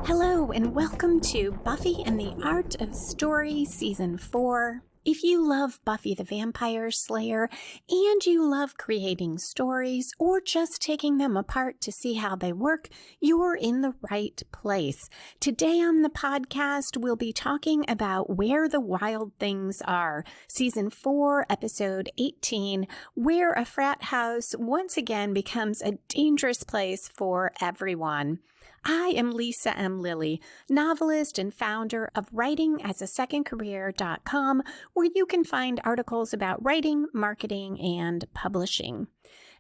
Hello and welcome to Buffy and the Art of Story Season 4. If you love Buffy the Vampire Slayer and you love creating stories or just taking them apart to see how they work, you're in the right place. Today on the podcast, we'll be talking about Where the Wild Things Are, Season 4, Episode 18, where a frat house once again becomes a dangerous place for everyone. I am Lisa M. Lilly, novelist and founder of writingasasecondcareer.com, where you can find articles about writing, marketing, and publishing.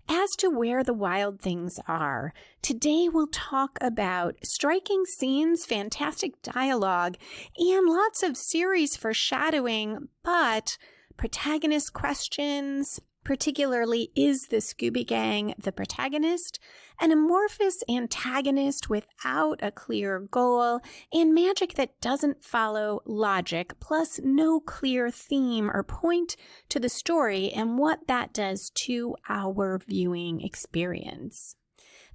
As to Where the Wild Things Are, today we'll talk about striking scenes, fantastic dialogue, and lots of series foreshadowing, but protagonist questions. Particularly, is the Scooby Gang the protagonist, an amorphous antagonist without a clear goal, and magic that doesn't follow logic, plus no clear theme or point to the story and what that does to our viewing experience.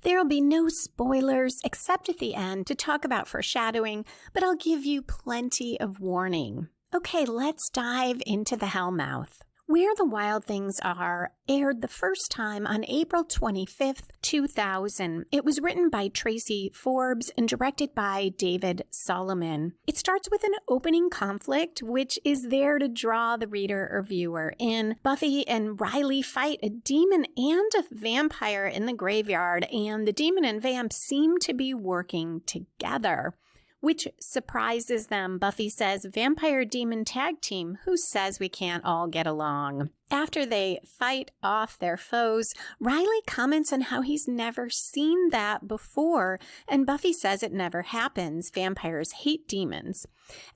There will be no spoilers except at the end to talk about foreshadowing, but I'll give you plenty of warning. Okay, let's dive into the Hellmouth. Where the Wild Things Are aired the first time on April 25th, 2000. It was written by Tracy Forbes and directed by David Solomon. It starts with an opening conflict, which is there to draw the reader or viewer in. Buffy and Riley fight a demon and a vampire in the graveyard, and the demon and vamp seem to be working together, which surprises them. Buffy says, "Vampire demon tag team, who says we can't all get along?" After they fight off their foes, Riley comments on how he's never seen that before, and Buffy says it never happens. Vampires hate demons.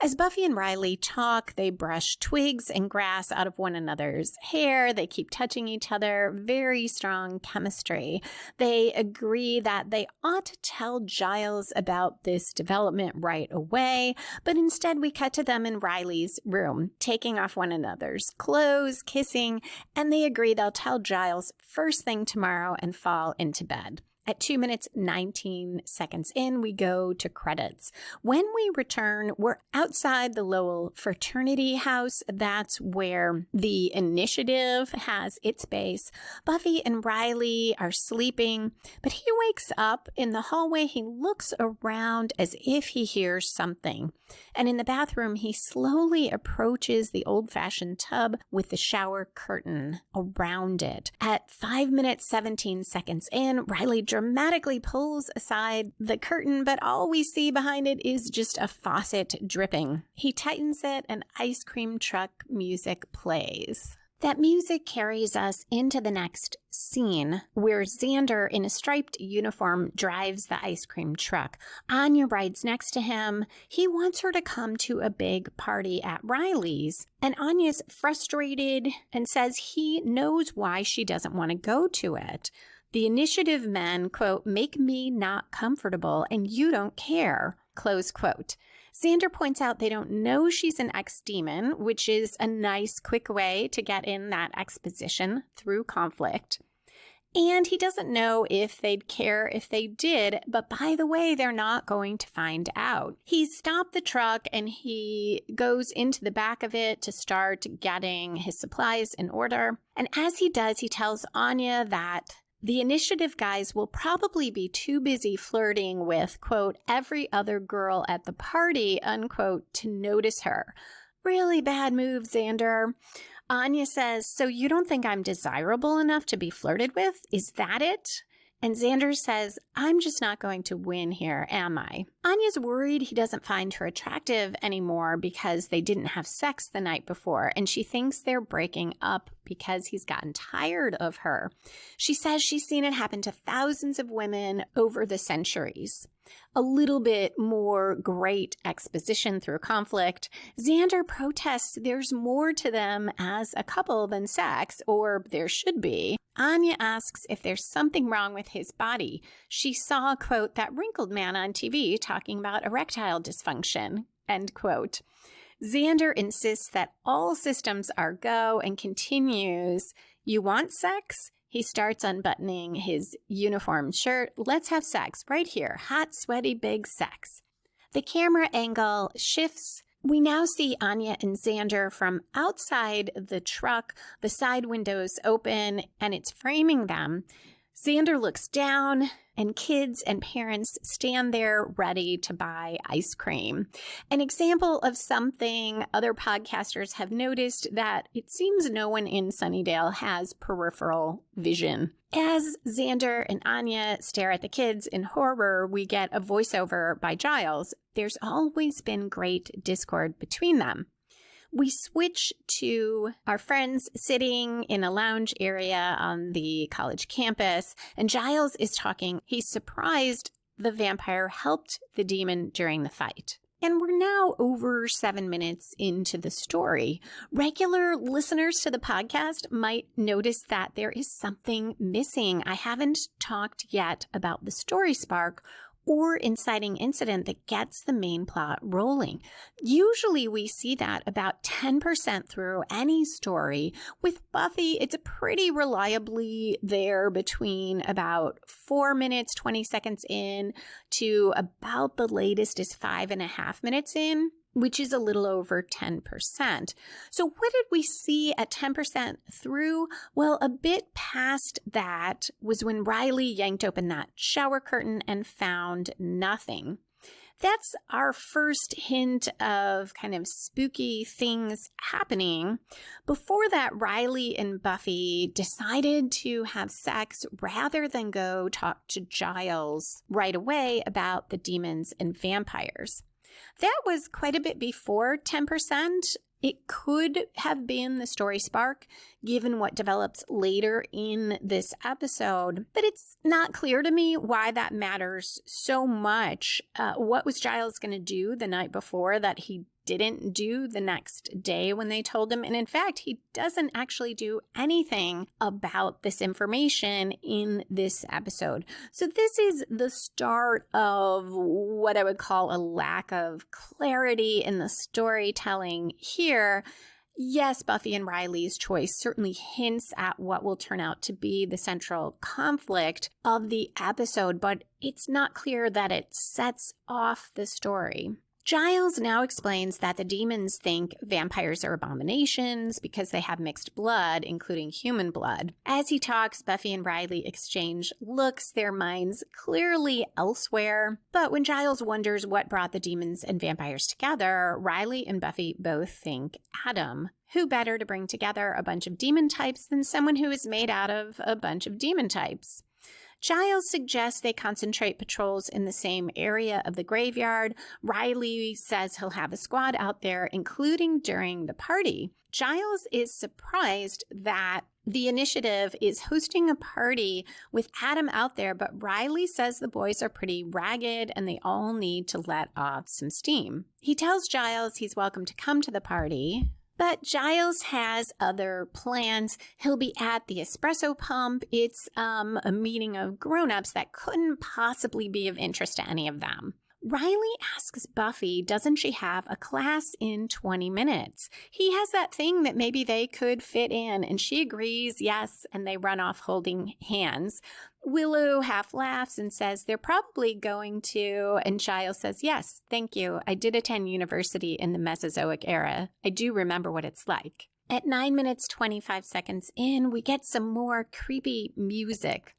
As Buffy and Riley talk, they brush twigs and grass out of one another's hair. They keep touching each other. Very strong chemistry. They agree that they ought to tell Giles about this development right away, but instead we cut to them in Riley's room, taking off one another's clothes, kissing, and they agree they'll tell Giles first thing tomorrow and fall into bed. At 2 minutes, 19 seconds in, we go to credits. When we return, we're outside the Lowell fraternity house. That's where the initiative has its base. Buffy and Riley are sleeping, but he wakes up in the hallway. He looks around as if he hears something. And in the bathroom, he slowly approaches the old-fashioned tub with the shower curtain around it. At 5 minutes, 17 seconds in, Riley dramatically pulls aside the curtain, but all we see behind it is just a faucet dripping. He tightens it and ice cream truck music plays. That music carries us into the next scene where Xander in a striped uniform drives the ice cream truck. Anya rides next to him. He wants her to come to a big party at Riley's, and Anya's frustrated and says he knows why she doesn't want to go to it. The initiative men, quote, "make me not comfortable and you don't care," close quote. Xander points out they don't know she's an ex-demon, which is a nice, quick way to get in that exposition through conflict. And he doesn't know if they'd care if they did, but by the way, they're not going to find out. He stopped the truck and he goes into the back of it to start getting his supplies in order. And as he does, he tells Anya that the initiative guys will probably be too busy flirting with, quote, "every other girl at the party," unquote, to notice her. Really bad move, Xander. Anya says, "So you don't think I'm desirable enough to be flirted with? Is that it?" And Xander says, "I'm just not going to win here, am I?" Anya's worried he doesn't find her attractive anymore because they didn't have sex the night before, and she thinks they're breaking up because he's gotten tired of her. She says she's seen it happen to thousands of women over the centuries. A little bit more great exposition through conflict. Xander protests there's more to them as a couple than sex, or there should be. Anya asks if there's something wrong with his body. She saw, quote, "that wrinkled man on TV talking about erectile dysfunction," end quote. Xander insists that all systems are go and continues, "You want sex?" He starts unbuttoning his uniform shirt. "Let's have sex right here. Hot, sweaty, big sex." The camera angle shifts. We now see Anya and Xander from outside the truck. The side windows open and it's framing them. Xander looks down and kids and parents stand there ready to buy ice cream. An example of something other podcasters have noticed, that it seems no one in Sunnydale has peripheral vision. As Xander and Anya stare at the kids in horror, we get a voiceover by Giles. There's always been great discord between them. We switch to our friends sitting in a lounge area on the college campus, and Giles is talking. He's surprised the vampire helped the demon during the fight. And we're now over 7 minutes into the story. Regular listeners to the podcast might notice that there is something missing. I haven't talked yet about the story spark or inciting incident that gets the main plot rolling. Usually we see that about 10% through any story. With Buffy, it's pretty reliably there between about 4 minutes, 20 seconds in to about the latest is 5.5 minutes in, which is a little over 10%. So what did we see at 10% through? Well, a bit past that was when Riley yanked open that shower curtain and found nothing. That's our first hint of kind of spooky things happening. Before that, Riley and Buffy decided to have sex rather than go talk to Giles right away about the demons and vampires. That was quite a bit before 10%. It could have been the story spark, given what develops later in this episode, but it's not clear to me why that matters so much. What was Giles going to do the night before that he didn't do the next day when they told him? And in fact, he doesn't actually do anything about this information in this episode. So this is the start of what I would call a lack of clarity in the storytelling here. Yes, Buffy and Riley's choice certainly hints at what will turn out to be the central conflict of the episode, but it's not clear that it sets off the story. Giles now explains that the demons think vampires are abominations because they have mixed blood, including human blood. As he talks, Buffy and Riley exchange looks, their minds clearly elsewhere. But when Giles wonders what brought the demons and vampires together, Riley and Buffy both think Adam. Who better to bring together a bunch of demon types than someone who is made out of a bunch of demon types? Giles suggests they concentrate patrols in the same area of the graveyard. Riley says he'll have a squad out there, including during the party. Giles is surprised that the initiative is hosting a party with Adam out there, but Riley says the boys are pretty ragged and they all need to let off some steam. He tells Giles he's welcome to come to the party, but Giles has other plans. He'll be at the espresso pump. It's a meeting of grown-ups that couldn't possibly be of interest to any of them. Riley asks Buffy, doesn't she have a class in 20 minutes? He has that thing that maybe they could fit in, and she agrees, yes, and they run off holding hands. Willow half laughs and says they're probably going to, and Giles says, yes, thank you. I did attend university in the Mesozoic era. I do remember what it's like. At 9 minutes, 25 seconds in, we get some more creepy music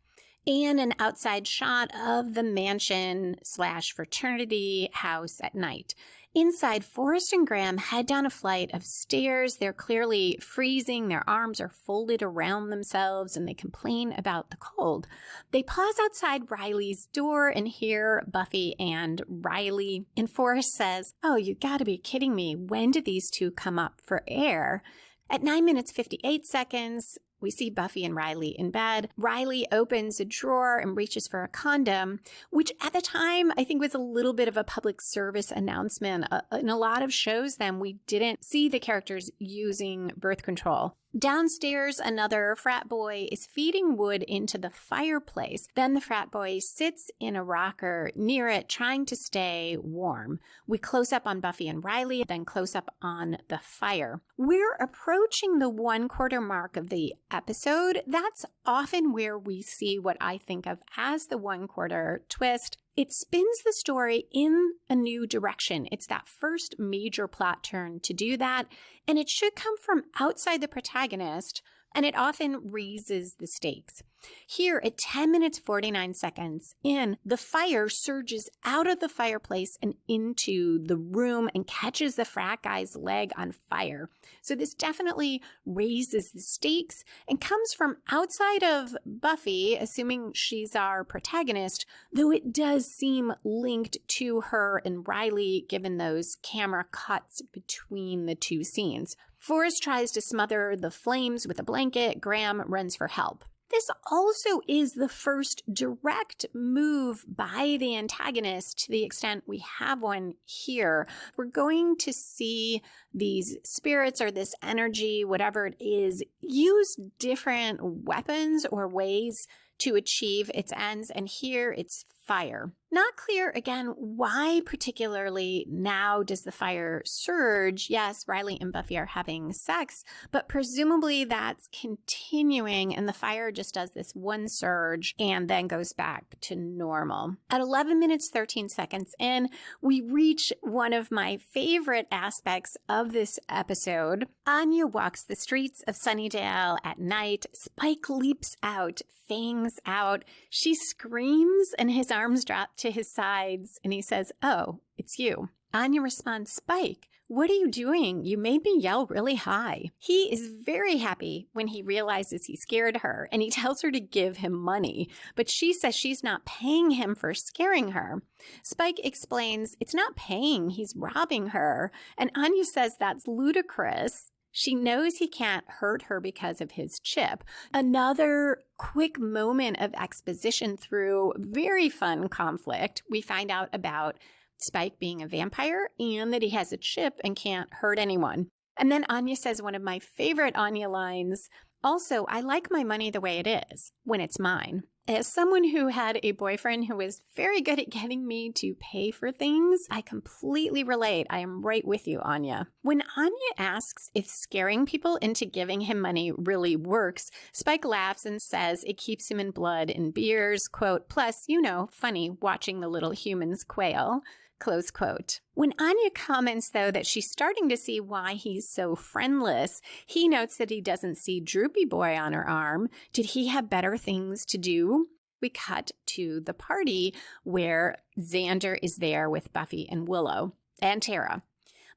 and an outside shot of the mansion/fraternity house at night. Inside, Forrest and Graham head down a flight of stairs. They're clearly freezing. Their arms are folded around themselves, and they complain about the cold. They pause outside Riley's door and hear Buffy and Riley. And Forrest says, "Oh, you gotta be kidding me. When did these two come up for air?" At 9 minutes, 58 seconds, we see Buffy and Riley in bed. Riley opens a drawer and reaches for a condom, which at the time I think was a little bit of a public service announcement. In a lot of shows then, we didn't see the characters using birth control. Downstairs, another frat boy is feeding wood into the fireplace. Then the frat boy sits in a rocker near it, trying to stay warm. We close up on Buffy and Riley, then close up on the fire. We're approaching the 1/4 mark of the episode. That's often where we see what I think of as the 1/4 twist. It spins the story in a new direction. It's that first major plot turn to do that, and it should come from outside the protagonist, and it often raises the stakes. Here, at 10 minutes 49 seconds in, the fire surges out of the fireplace and into the room and catches the frat guy's leg on fire. So this definitely raises the stakes and comes from outside of Buffy, assuming she's our protagonist, though it does seem linked to her and Riley given those camera cuts between the two scenes. Forrest tries to smother the flames with a blanket. Graham runs for help. This also is the first direct move by the antagonist to the extent we have one here. We're going to see these spirits or this energy, whatever it is, use different weapons or ways to achieve its ends, and here it's fire. Not clear, again, why particularly now does the fire surge? Yes, Riley and Buffy are having sex, but presumably that's continuing and the fire just does this one surge and then goes back to normal. At 11 minutes 13 seconds in, we reach one of my favorite aspects of this episode. Anya walks the streets of Sunnydale at night. Spike leaps out, fangs out. She screams and his arms drop to his sides and he says, "Oh, it's you." Anya responds, "Spike, what are you doing? You made me yell really high." He is very happy when he realizes he scared her and he tells her to give him money, but she says she's not paying him for scaring her. Spike explains it's not paying, he's robbing her, and Anya says that's ludicrous. She knows he can't hurt her because of his chip. Another quick moment of exposition through very fun conflict. We find out about Spike being a vampire and that he has a chip and can't hurt anyone. And then Anya says one of my favorite Anya lines, "Also, I like my money the way it is, when it's mine." As someone who had a boyfriend who was very good at getting me to pay for things, I completely relate. I am right with you, Anya. When Anya asks if scaring people into giving him money really works, Spike laughs and says it keeps him in blood and beers, quote, "plus, you know, funny watching the little humans quail." Close quote. When Anya comments, though, that she's starting to see why he's so friendless, he notes that he doesn't see Droopy Boy on her arm. Did he have better things to do? We cut to the party where Xander is there with Buffy and Willow and Tara.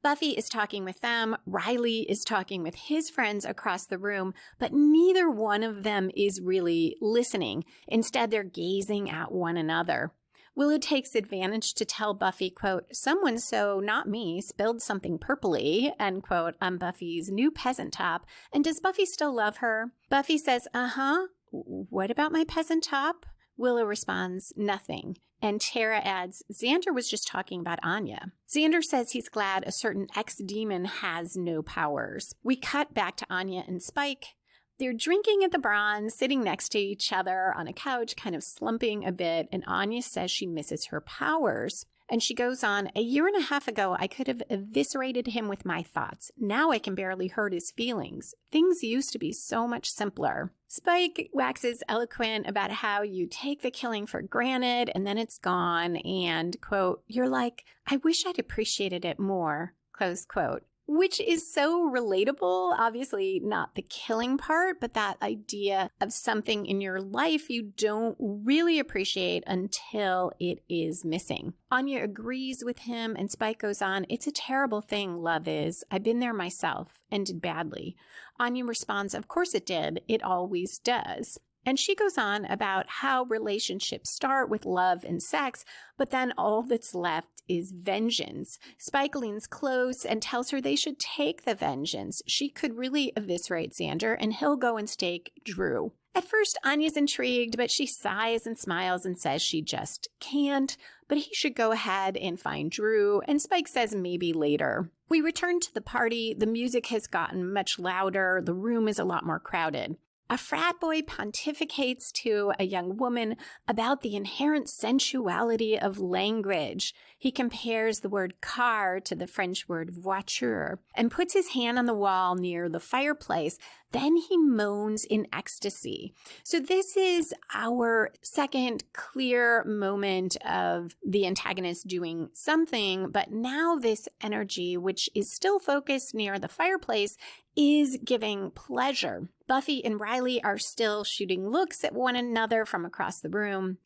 Buffy is talking with them. Riley is talking with his friends across the room, but neither one of them is really listening. Instead, they're gazing at one another. Willow takes advantage to tell Buffy, quote, "Someone, so not me, spilled something purpley," end quote, on Buffy's new peasant top. And does Buffy still love her? Buffy says, "Uh-huh. What about my peasant top?" Willow responds, "Nothing." And Tara adds, "Xander was just talking about Anya." Xander says he's glad a certain ex-demon has no powers. We cut back to Anya and Spike. They're drinking at the Bronze, sitting next to each other on a couch, kind of slumping a bit, and Anya says she misses her powers. And she goes on, "A year and a half ago, I could have eviscerated him with my thoughts. Now I can barely hurt his feelings. Things used to be so much simpler." Spike waxes eloquent about how you take the killing for granted and then it's gone, and, quote, "You're like, I wish I'd appreciated it more," close quote. Which is so relatable. Obviously not the killing part, but that idea of something in your life you don't really appreciate until it is missing. Anya agrees with him and Spike goes on, "It's a terrible thing, love is. I've been there myself, ended badly." Anya responds, "Of course it did. It always does." And she goes on about how relationships start with love and sex, but then all that's left is vengeance. Spike leans close and tells her they should take the vengeance. She could really eviscerate Xander and he'll go and stake Drew. At first, Anya's intrigued, but she sighs and smiles and says she just can't, but he should go ahead and find Drew, and Spike says maybe later. We return to the party. The music has gotten much louder. The room is a lot more crowded. A frat boy pontificates to a young woman about the inherent sensuality of language. He compares the word car to the French word voiture and puts his hand on the wall near the fireplace. Then he moans in ecstasy. So this is our second clear moment of the antagonist doing something, but now this energy, which is still focused near the fireplace, is giving pleasure. Buffy and Riley are still shooting looks at one another from across the room.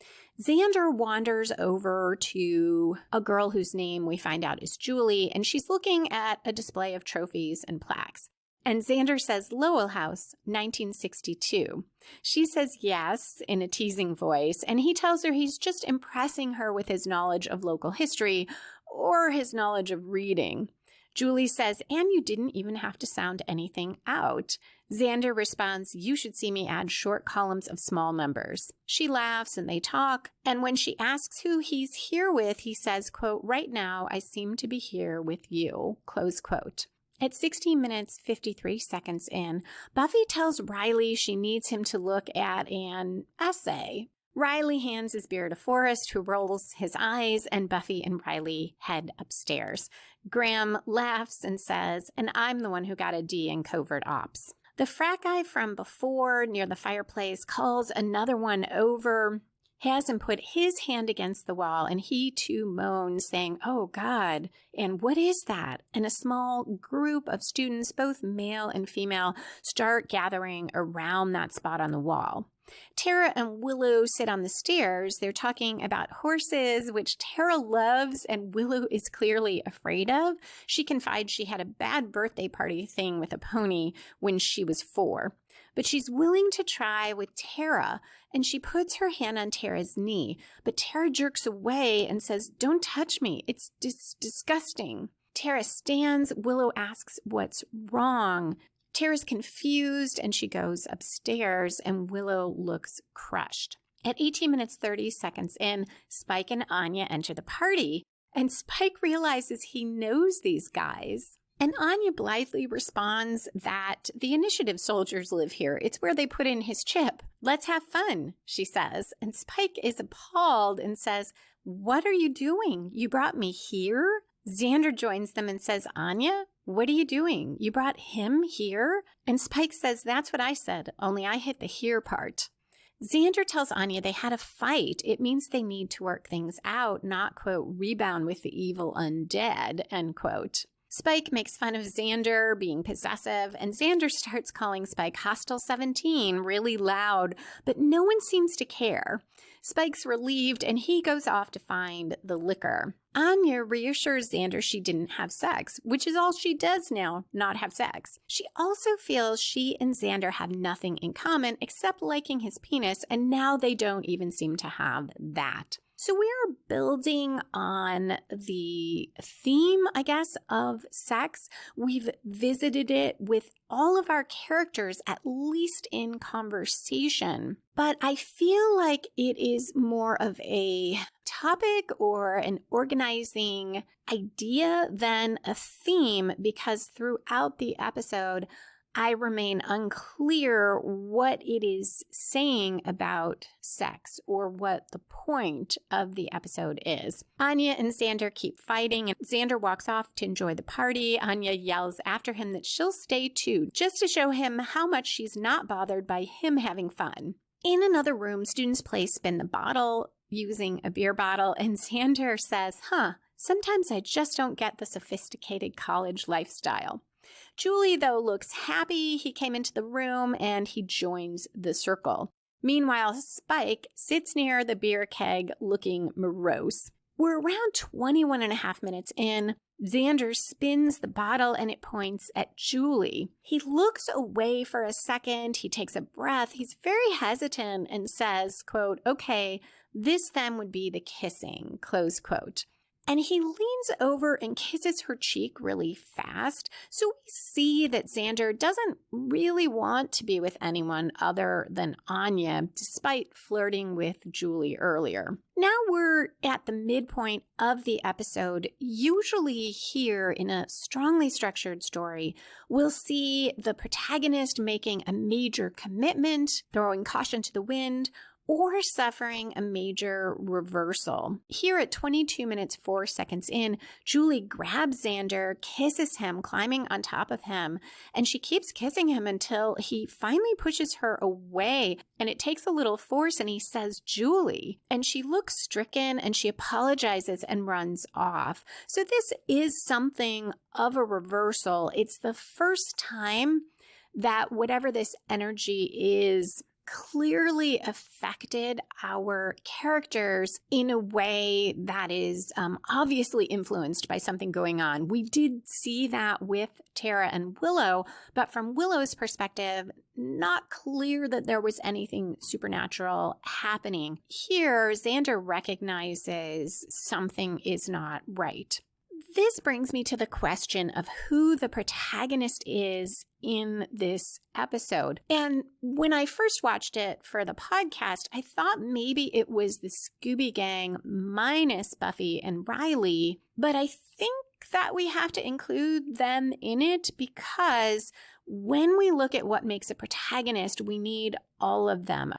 Xander wanders over to a girl whose name we find out is Julie, and she's looking at a display of trophies and plaques. And Xander says, Lowell House, 1962. She says yes in a teasing voice, and he tells her he's just impressing her with his knowledge of local history or his knowledge of reading. Julie says, and you didn't even have to sound anything out. Xander responds, you should see me add short columns of small numbers. She laughs and they talk, and when she asks who he's here with, he says, quote, right now I seem to be here with you, close quote. At 16 minutes, 53 seconds in, Buffy tells Riley she needs him to look at an essay. Riley hands his beer to Forrest, who rolls his eyes, and Buffy and Riley head upstairs. Graham laughs and says, and I'm the one who got a D in covert ops. The frat guy from before, near the fireplace, calls another one over, has him put his hand against the wall, and he too moans, saying, oh God, and what is that? And a small group of students, both male and female, start gathering around that spot on the wall. Tara and Willow sit on the stairs. They're talking about horses, which Tara loves and Willow is clearly afraid of. She confides she had a bad birthday party thing with a pony when she was 4. But she's willing to try with Tara, and she puts her hand on Tara's knee. But Tara jerks away and says, don't touch me. It's disgusting. Tara stands. Willow asks what's wrong. Tara's confused and she goes upstairs, and Willow looks crushed. At 18 minutes 30 seconds in, Spike and Anya enter the party, and Spike realizes he knows these guys. And Anya blithely responds that the initiative soldiers live here. It's where they put in his chip. Let's have fun, she says. And Spike is appalled and says, what are you doing? You brought me here? Xander joins them and says, Anya, what are you doing? You brought him here? And Spike says, that's what I said, only I hit the here part. Xander tells Anya they had a fight. It means they need to work things out, not, quote, rebound with the evil undead, end quote. Spike makes fun of Xander being possessive, and Xander starts calling Spike Hostile 17 really loud, but no one seems to care. Spike's relieved, and he goes off to find the liquor. Anya reassures Xander she didn't have sex, which is all she does now, not have sex. She also feels she and Xander have nothing in common except liking his penis, and now they don't even seem to have that. So we're building on the theme, I guess, of sex. We've visited it with all of our characters, at least in conversation. But I feel like it is more of a topic or an organizing idea than a theme, because throughout the episode, I remain unclear what it is saying about sex or what the point of the episode is. Anya and Xander keep fighting, and Xander walks off to enjoy the party. Anya yells after him that she'll stay too, just to show him how much she's not bothered by him having fun. In another room, students play spin the bottle using a beer bottle, and Xander says, sometimes I just don't get the sophisticated college lifestyle. Julie, though, looks happy. He came into the room and he joins the circle. Meanwhile, Spike sits near the beer keg looking morose. We're around 21 and a half minutes in. Xander spins the bottle and it points at Julie. He looks away for a second. He takes a breath. He's very hesitant and says, quote, okay, this then would be the kissing, close quote. And he leans over and kisses her cheek really fast. So we see that Xander doesn't really want to be with anyone other than Anya, despite flirting with Julie earlier. Now we're at the midpoint of the episode. Usually here in a strongly structured story, we'll see the protagonist making a major commitment, throwing caution to the wind, or suffering a major reversal. Here at 22 minutes 4 seconds in, Julie grabs Xander, kisses him, climbing on top of him, and she keeps kissing him until he finally pushes her away, and it takes a little force, and he says, "Julie," and she looks stricken, and she apologizes and runs off. So this is something of a reversal. It's the first time that whatever this energy is clearly affected our characters in a way that is obviously influenced by something going on. We did see that with Tara and Willow, but from Willow's perspective, not clear that there was anything supernatural happening. Here, Xander recognizes something is not right. This brings me to the question of who the protagonist is in this episode. And when I first watched it for the podcast, I thought maybe it was the Scooby Gang minus Buffy and Riley, but I think that we have to include them in it because when we look at what makes a protagonist, we need all of them.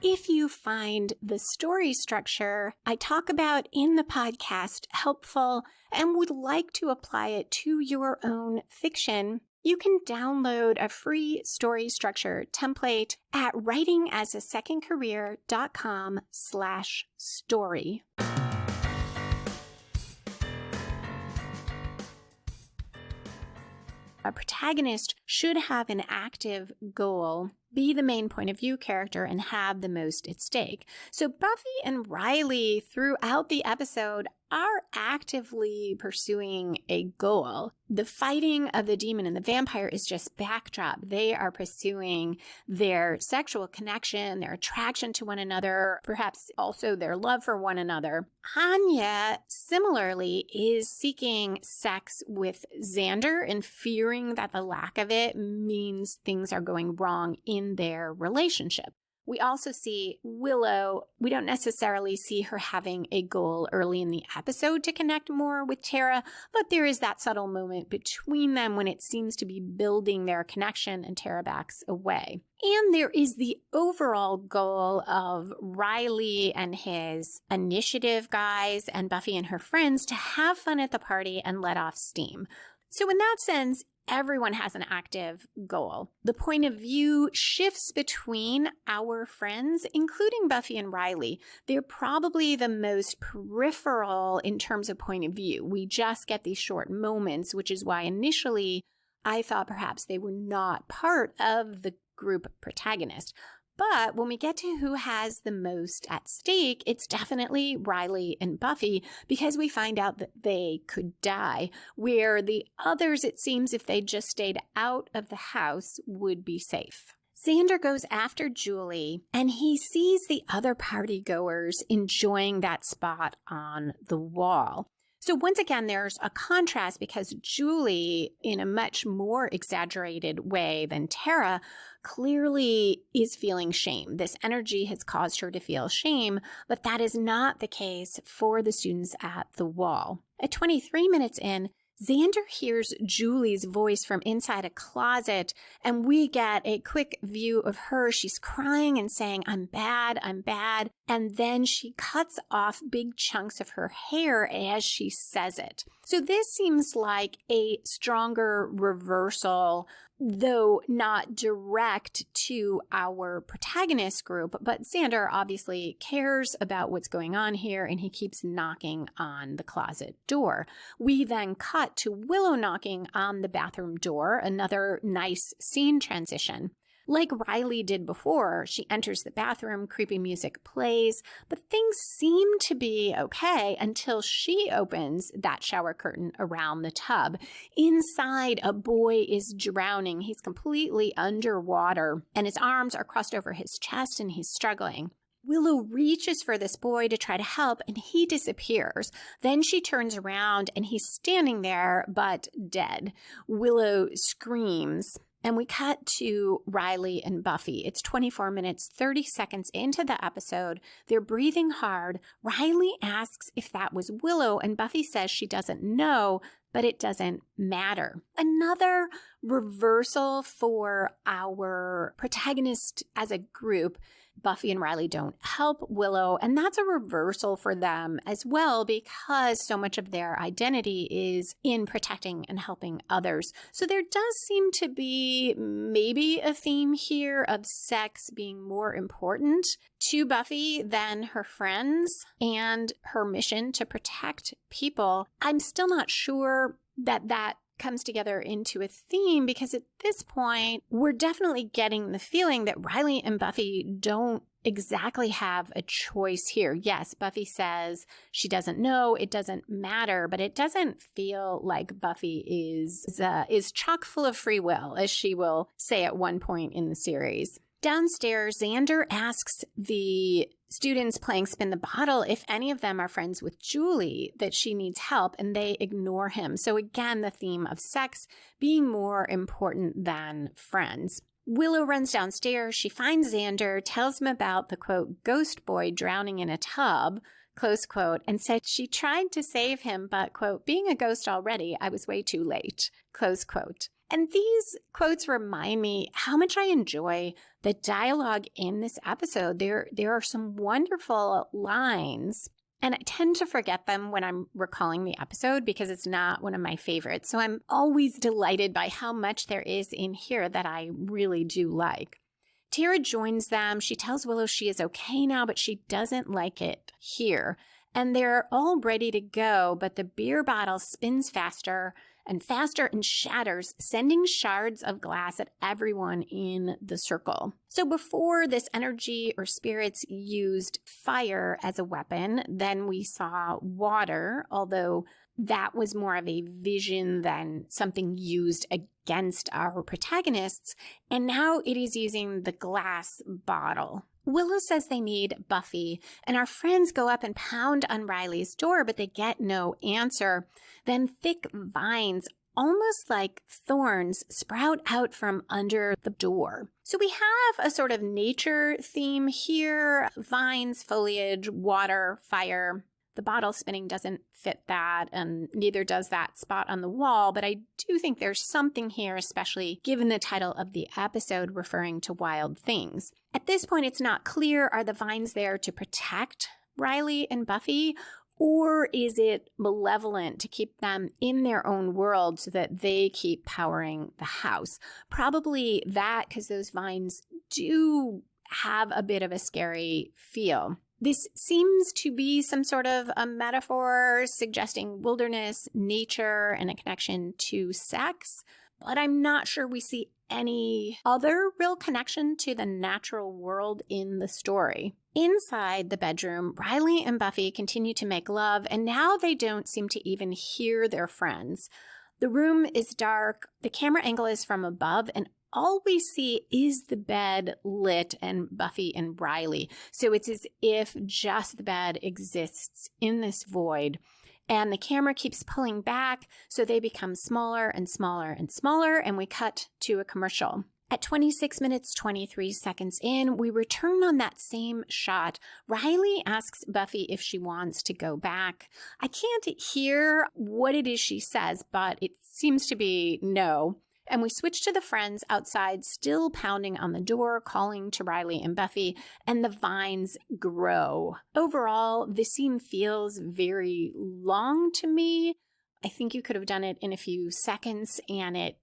If you find the story structure I talk about in the podcast helpful and would like to apply it to your own fiction, you can download a free story structure template at writingasasecondcareer.com/story. A protagonist should have an active goal, be the main point of view character, and have the most at stake. So Buffy and Riley throughout the episode are actively pursuing a goal. The fighting of the demon and the vampire is just backdrop. They are pursuing their sexual connection, their attraction to one another, perhaps also their love for one another. Anya, similarly, is seeking sex with Xander and fearing that the lack of it means things are going wrong in their relationship. We also see Willow. We don't necessarily see her having a goal early in the episode to connect more with Tara, but there is that subtle moment between them when it seems to be building their connection and Tara backs away. And there is the overall goal of Riley and his initiative guys and Buffy and her friends to have fun at the party and let off steam. So in that sense, everyone has an active goal. The point of view shifts between our friends, including Buffy and Riley. They're probably the most peripheral in terms of point of view. We just get these short moments, which is why initially I thought perhaps they were not part of the group protagonist. But when we get to who has the most at stake, it's definitely Riley and Buffy because we find out that they could die, where the others, it seems, if they just stayed out of the house, would be safe. Xander goes after Julie, and he sees the other party goers enjoying that spot on the wall. So once again, there's a contrast because Julie, in a much more exaggerated way than Tara, clearly is feeling shame. This energy has caused her to feel shame, but that is not the case for the students at the wall. At 23 minutes in, Xander hears Julie's voice from inside a closet, and we get a quick view of her. She's crying and saying, I'm bad, and then she cuts off big chunks of her hair as she says it. So this seems like a stronger reversal, though not direct to our protagonist group, but Xander obviously cares about what's going on here, and he keeps knocking on the closet door. We then cut to Willow knocking on the bathroom door, another nice scene transition. Like Riley did before, she enters the bathroom, creepy music plays, but things seem to be okay until she opens that shower curtain around the tub. Inside, a boy is drowning. He's completely underwater, and his arms are crossed over his chest, and he's struggling. Willow reaches for this boy to try to help, and he disappears. Then she turns around, and he's standing there, but dead. Willow screams. And we cut to Riley and Buffy. It's 24 minutes, 30 seconds into the episode. They're breathing hard. Riley asks if that was Willow, and Buffy says she doesn't know, but it doesn't matter. Another reversal for our protagonist as a group, Buffy and Riley don't help Willow, and that's a reversal for them as well because so much of their identity is in protecting and helping others. So there does seem to be maybe a theme here of sex being more important to Buffy than her friends and her mission to protect people. I'm still not sure that comes together into a theme because at this point, we're definitely getting the feeling that Riley and Buffy don't exactly have a choice here. Yes, Buffy says she doesn't know, it doesn't matter, but it doesn't feel like Buffy is chock full of free will, as she will say at one point in the series. Downstairs, Xander asks the students playing Spin the Bottle if any of them are friends with Julie, that she needs help, and they ignore him. So again, the theme of sex being more important than friends. Willow runs downstairs. She finds Xander, tells him about the, quote, ghost boy drowning in a tub, close quote, and said she tried to save him, but, quote, being a ghost already, I was way too late, close quote. And these quotes remind me how much I enjoy the dialogue in this episode. There are some wonderful lines, and I tend to forget them when I'm recalling the episode because it's not one of my favorites. So I'm always delighted by how much there is in here that I really do like. Tara joins them. She tells Willow she is okay now, but she doesn't like it here. And they're all ready to go, but the beer bottle spins faster and shatters, sending shards of glass at everyone in the circle. So before this, energy or spirits used fire as a weapon. Then we saw water, although that was more of a vision than something used against our protagonists. And now it is using the glass bottle. Willow says they need Buffy, and our friends go up and pound on Riley's door, but they get no answer. Then thick vines, almost like thorns, sprout out from under the door. So we have a sort of nature theme here: vines, foliage, water, fire. The bottle spinning doesn't fit that, and neither does that spot on the wall, but I do think there's something here, especially given the title of the episode referring to wild things. At this point, it's not clear, are the vines there to protect Riley and Buffy, or is it malevolent to keep them in their own world so that they keep powering the house? Probably that, because those vines do have a bit of a scary feel. This seems to be some sort of a metaphor suggesting wilderness, nature, and a connection to sex, but I'm not sure we see any other real connection to the natural world in the story. Inside the bedroom, Riley and Buffy continue to make love, and now they don't seem to even hear their friends. The room is dark, the camera angle is from above, and all we see is the bed lit and Buffy and Riley. So it's as if just the bed exists in this void. And the camera keeps pulling back, so they become smaller and smaller and smaller, and we cut to a commercial. At 26 minutes, 23 seconds in, we return on that same shot. Riley asks Buffy if she wants to go back. I can't hear what it is she says, but it seems to be no. And we switch to the friends outside, still pounding on the door, calling to Riley and Buffy, and the vines grow. Overall, the scene feels very long to me. I think you could have done it in a few seconds, and it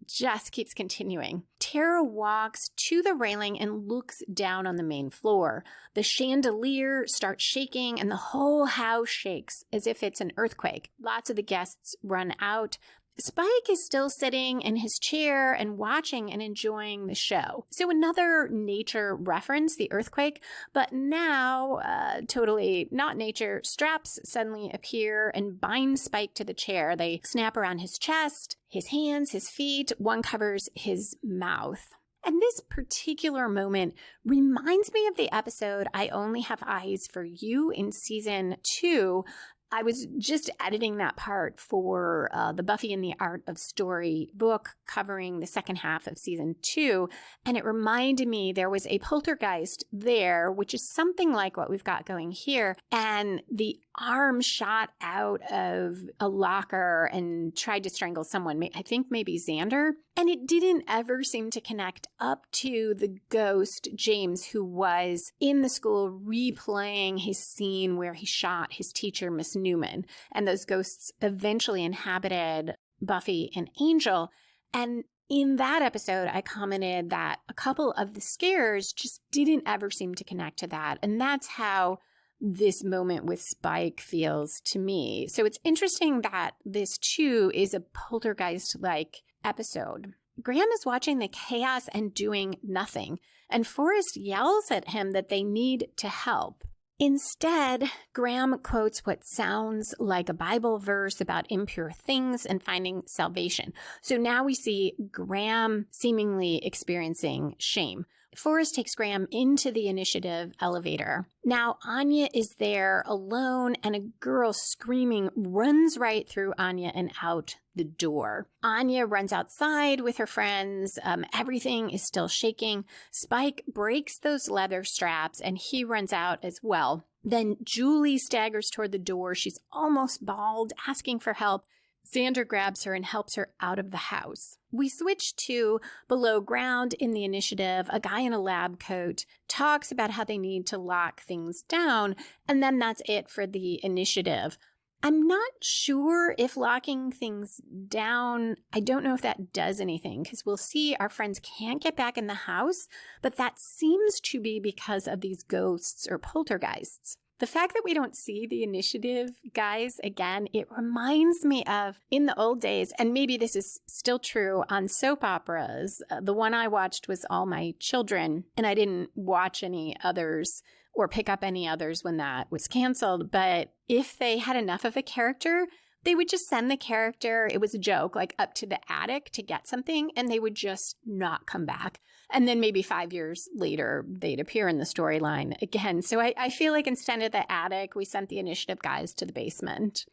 just keeps continuing. Tara walks to the railing and looks down on the main floor. The chandelier starts shaking, and the whole house shakes as if it's an earthquake. Lots of the guests run out. Spike is still sitting in his chair and watching and enjoying the show. So another nature reference, the earthquake, but now, totally not nature, straps suddenly appear and bind Spike to the chair. They snap around his chest, his hands, his feet. One covers his mouth. And this particular moment reminds me of the episode I Only Have Eyes for You in season 2. I was just editing that part for the Buffy and the Art of Story book covering the second half of season 2. And it reminded me there was a poltergeist there, which is something like what we've got going here. And the arm shot out of a locker and tried to strangle someone. I think maybe Xander. And it didn't ever seem to connect up to the ghost, James, who was in the school replaying his scene where he shot his teacher, Miss Newman. And those ghosts eventually inhabited Buffy and Angel. And in that episode, I commented that a couple of the scares just didn't ever seem to connect to that. And that's how this moment with Spike feels to me. So it's interesting that this too is a poltergeist-like episode. Graham is watching the chaos and doing nothing, and Forrest yells at him that they need to help. Instead, Graham quotes what sounds like a Bible verse about impure things and finding salvation. So now we see Graham seemingly experiencing shame. Forrest takes Graham into the initiative elevator. Now Anya is there alone, and a girl screaming runs right through Anya and out the door. Anya runs outside with her friends. Everything is still shaking. Spike breaks those leather straps and he runs out as well. Then Julie staggers toward the door. She's almost bald, asking for help. Xander grabs her and helps her out of the house. We switch to below ground in the initiative. A guy in a lab coat talks about how they need to lock things down, and then that's it for the initiative. I'm not sure if locking things down, I don't know if that does anything, because we'll see our friends can't get back in the house, but that seems to be because of these ghosts or poltergeists. The fact that we don't see the initiative guys again, it reminds me of in the old days, and maybe this is still true on soap operas. The one I watched was All My Children, and I didn't watch any others or pick up any others when that was canceled. But if they had enough of a character, they would just send the character, it was a joke, like up to the attic to get something, and they would just not come back. And then maybe 5 years later, they'd appear in the storyline again. So I feel like instead of the attic, we sent the initiative guys to the basement.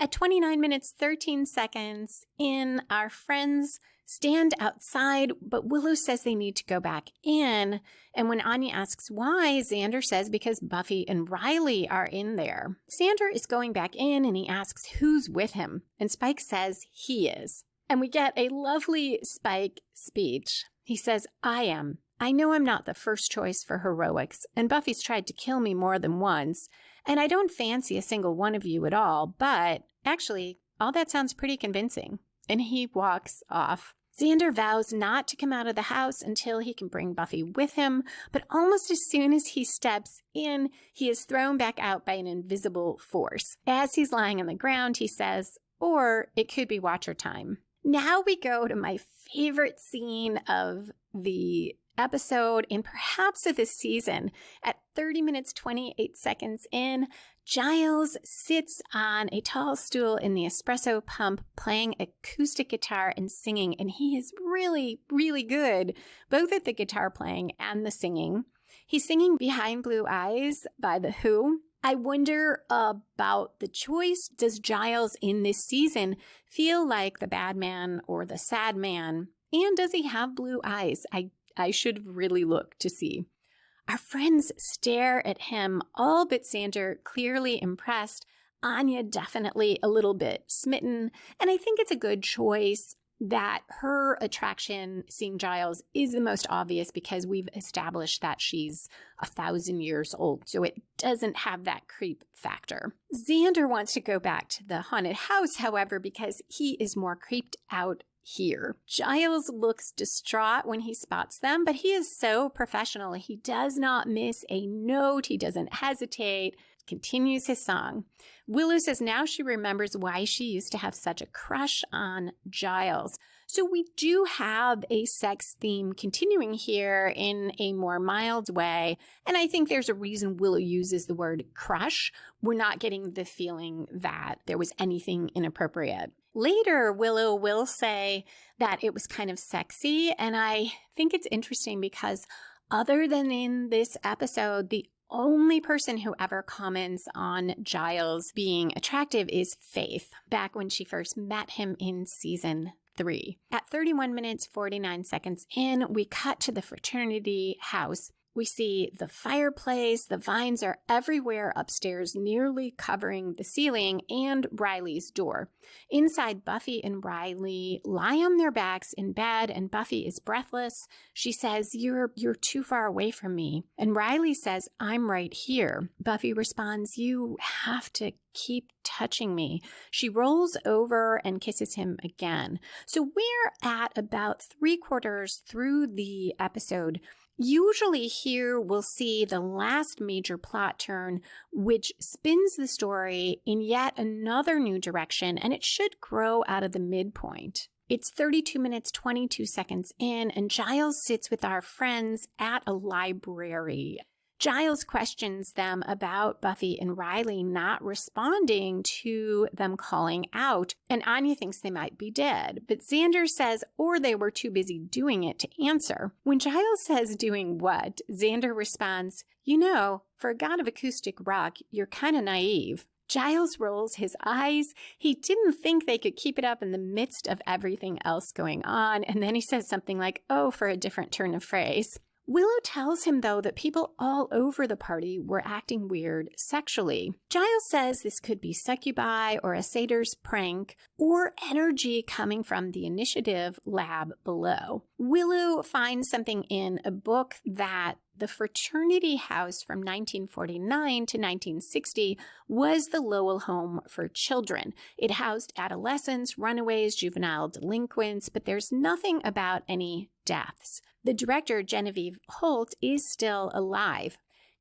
At 29 minutes, 13 seconds in, our friends stand outside, but Willow says they need to go back in. And when Anya asks why, Xander says because Buffy and Riley are in there. Xander is going back in and he asks who's with him. And Spike says he is. And we get a lovely Spike speech. He says, I am. I know I'm not the first choice for heroics, and Buffy's tried to kill me more than once, and I don't fancy a single one of you at all, but actually, all that sounds pretty convincing. And he walks off. Xander vows not to come out of the house until he can bring Buffy with him, but almost as soon as he steps in, he is thrown back out by an invisible force. As he's lying on the ground, he says, or it could be Watcher time. Now we go to my favorite scene of the episode and perhaps of this season. At 30 minutes, 28 seconds in, Giles sits on a tall stool in the espresso pump playing acoustic guitar and singing, and he is really, really good, both at the guitar playing and the singing. He's singing Behind Blue Eyes by The Who. I wonder about the choice. Does Giles in this season feel like the bad man or the sad man? And does he have blue eyes? I should really look to see. Our friends stare at him, all but Xander, clearly impressed. Anya definitely a little bit smitten. And I think it's a good choice that her attraction, seeing Giles, is the most obvious because we've established that she's 1,000 years old. So it doesn't have that creep factor. Xander wants to go back to the haunted house, however, because he is more creeped out here. Giles looks distraught when he spots them, but he is so professional. He does not miss a note. He doesn't hesitate. Continues his song. Willow says now she remembers why she used to have such a crush on Giles. So we do have a sex theme continuing here in a more mild way. And I think there's a reason Willow uses the word crush. We're not getting the feeling that there was anything inappropriate. Later, Willow will say that it was kind of sexy. And I think it's interesting because other than in this episode, the only person who ever comments on Giles being attractive is Faith, back when she first met him in season 3. At 31 minutes, 49 seconds in, we cut to the fraternity house. We see the fireplace, the vines are everywhere upstairs, nearly covering the ceiling, and Riley's door. Inside, Buffy and Riley lie on their backs in bed, and Buffy is breathless. She says, you're too far away from me. And Riley says, I'm right here. Buffy responds, you have to keep touching me. She rolls over and kisses him again. So we're at about 3/4 through the episode. Usually here we'll see the last major plot turn, which spins the story in yet another new direction, and it should grow out of the midpoint. It's 32 minutes, 22 seconds in, and Giles sits with our friends at a library. Giles questions them about Buffy and Riley not responding to them calling out, and Anya thinks they might be dead. But Xander says, or they were too busy doing it to answer. When Giles says doing what, Xander responds, you know, for a god of acoustic rock, you're kind of naive. Giles rolls his eyes. He didn't think they could keep it up in the midst of everything else going on, and then he says something like, oh, for a different turn of phrase. Willow tells him, though, that people all over the party were acting weird sexually. Giles says this could be succubi or a satyr's prank or energy coming from the initiative lab below. Willow finds something in a book that the fraternity house from 1949 to 1960 was the Lowell home for children. It housed adolescents, runaways, juvenile delinquents, but there's nothing about any deaths. The director, Genevieve Holt, is still alive.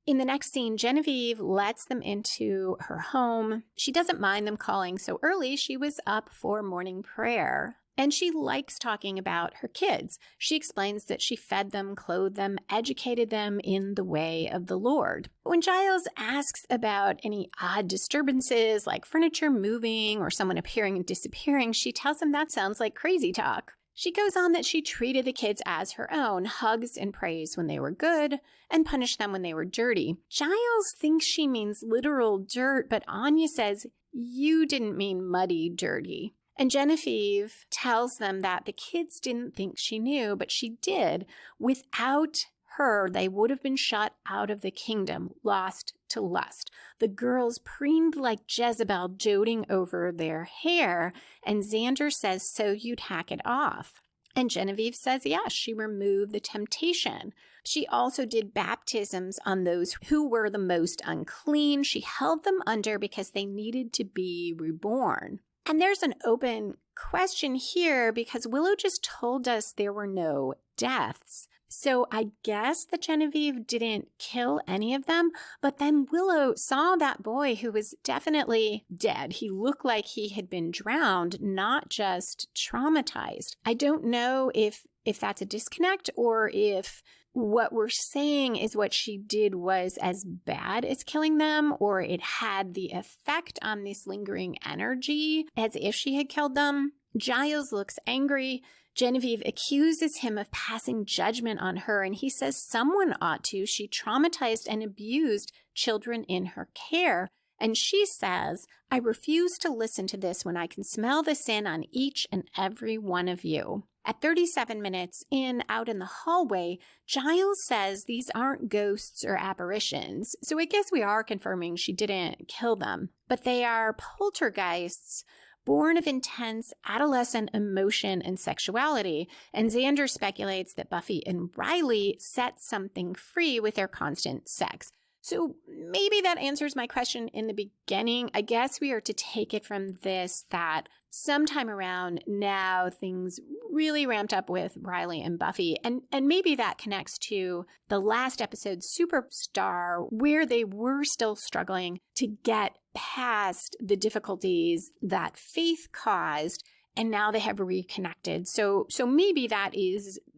In the next scene, Genevieve lets them into her home. She doesn't mind them calling so early. She was up for morning prayer. And she likes talking about her kids. She explains that she fed them, clothed them, educated them in the way of the Lord. When Giles asks about any odd disturbances like furniture moving or someone appearing and disappearing, she tells him that sounds like crazy talk. She goes on that she treated the kids as her own, hugs and praise when they were good, and punished them when they were dirty. Giles thinks she means literal dirt, but Anya says, you didn't mean muddy dirty. And Genevieve tells them that the kids didn't think she knew, but she did. Without her, they would have been shut out of the kingdom, lost to lust. The girls preened like Jezebel, doting over their hair, and Xander says, so you'd hack it off. And Genevieve says, yes, she removed the temptation. She also did baptisms on those who were the most unclean. She held them under because they needed to be reborn. And there's an open question here because Willow just told us there were no deaths. So I guess that Genevieve didn't kill any of them, but then Willow saw that boy who was definitely dead. He looked like he had been drowned, not just traumatized. I don't know if that's a disconnect or if what we're saying is what she did was as bad as killing them, or it had the effect on this lingering energy as if she had killed them. Giles looks angry. Genevieve accuses him of passing judgment on her, and he says someone ought to. She traumatized and abused children in her care. And she says, I refuse to listen to this when I can smell the sin on each and every one of you. At 37 minutes out in the hallway, Giles says these aren't ghosts or apparitions. So I guess we are confirming she didn't kill them. But they are poltergeists born of intense adolescent emotion and sexuality. And Xander speculates that Buffy and Riley set something free with their constant sex. So maybe that answers my question in the beginning. I guess we are to take it from this that sometime around now things really ramped up with Riley and Buffy. And maybe that connects to the last episode, Superstar, where they were still struggling to get past the difficulties that Faith caused. And now they have reconnected. So maybe that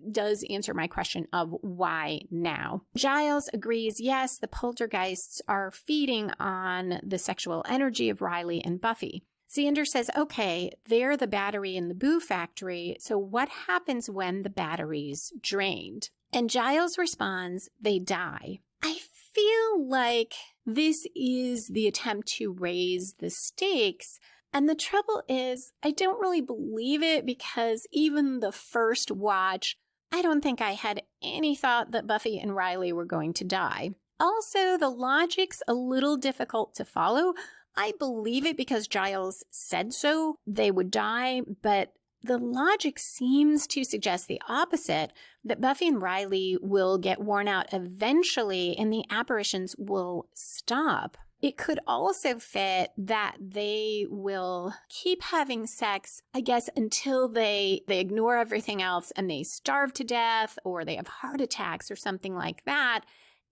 does answer my question of why now. Giles agrees, yes, the poltergeists are feeding on the sexual energy of Riley and Buffy. Xander says, okay, they're the battery in the Boo factory, so what happens when the battery's drained? And Giles responds, they die. I feel like this is the attempt to raise the stakes. And the trouble is, I don't really believe it because even the first watch, I don't think I had any thought that Buffy and Riley were going to die. Also, the logic's a little difficult to follow. I believe it because Giles said so, they would die, but the logic seems to suggest the opposite, that Buffy and Riley will get worn out eventually and the apparitions will stop. It could also fit that they will keep having sex, I guess, until they ignore everything else and they starve to death or they have heart attacks or something like that.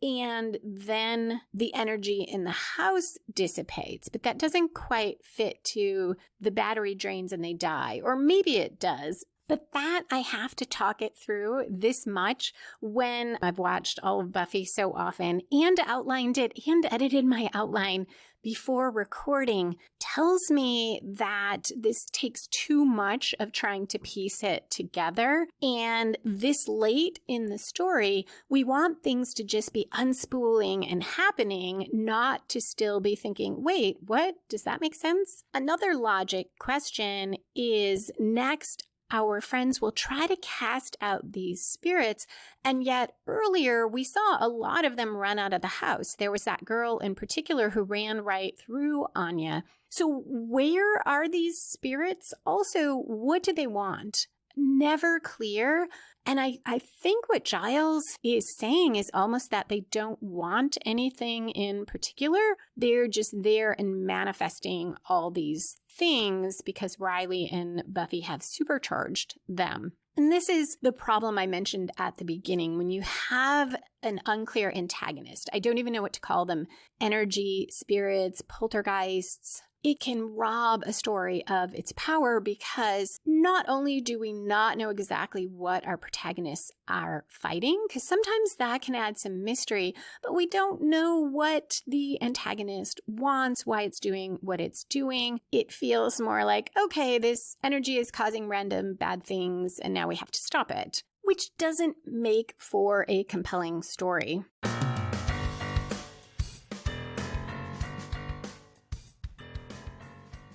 And then the energy in the house dissipates. But that doesn't quite fit to the battery drains and they die. Or maybe it does. But that I have to talk it through this much when I've watched all of Buffy so often and outlined it and edited my outline before recording tells me that this takes too much of trying to piece it together. And this late in the story, we want things to just be unspooling and happening, not to still be thinking, wait, what? Does that make sense? Another logic question is next, our friends will try to cast out these spirits, and yet earlier we saw a lot of them run out of the house. There was that girl in particular who ran right through Anya. So where are these spirits? Also, what do they want? Never clear. And I think what Giles is saying is almost that they don't want anything in particular. They're just there and manifesting all these things because Riley and Buffy have supercharged them. And this is the problem I mentioned at the beginning. When you have an unclear antagonist, I don't even know what to call them, energy, spirits, poltergeists, it can rob a story of its power because not only do we not know exactly what our protagonists are fighting, because sometimes that can add some mystery, but we don't know what the antagonist wants, why it's doing what it's doing. It feels more like, okay, this energy is causing random bad things and now we have to stop it, which doesn't make for a compelling story.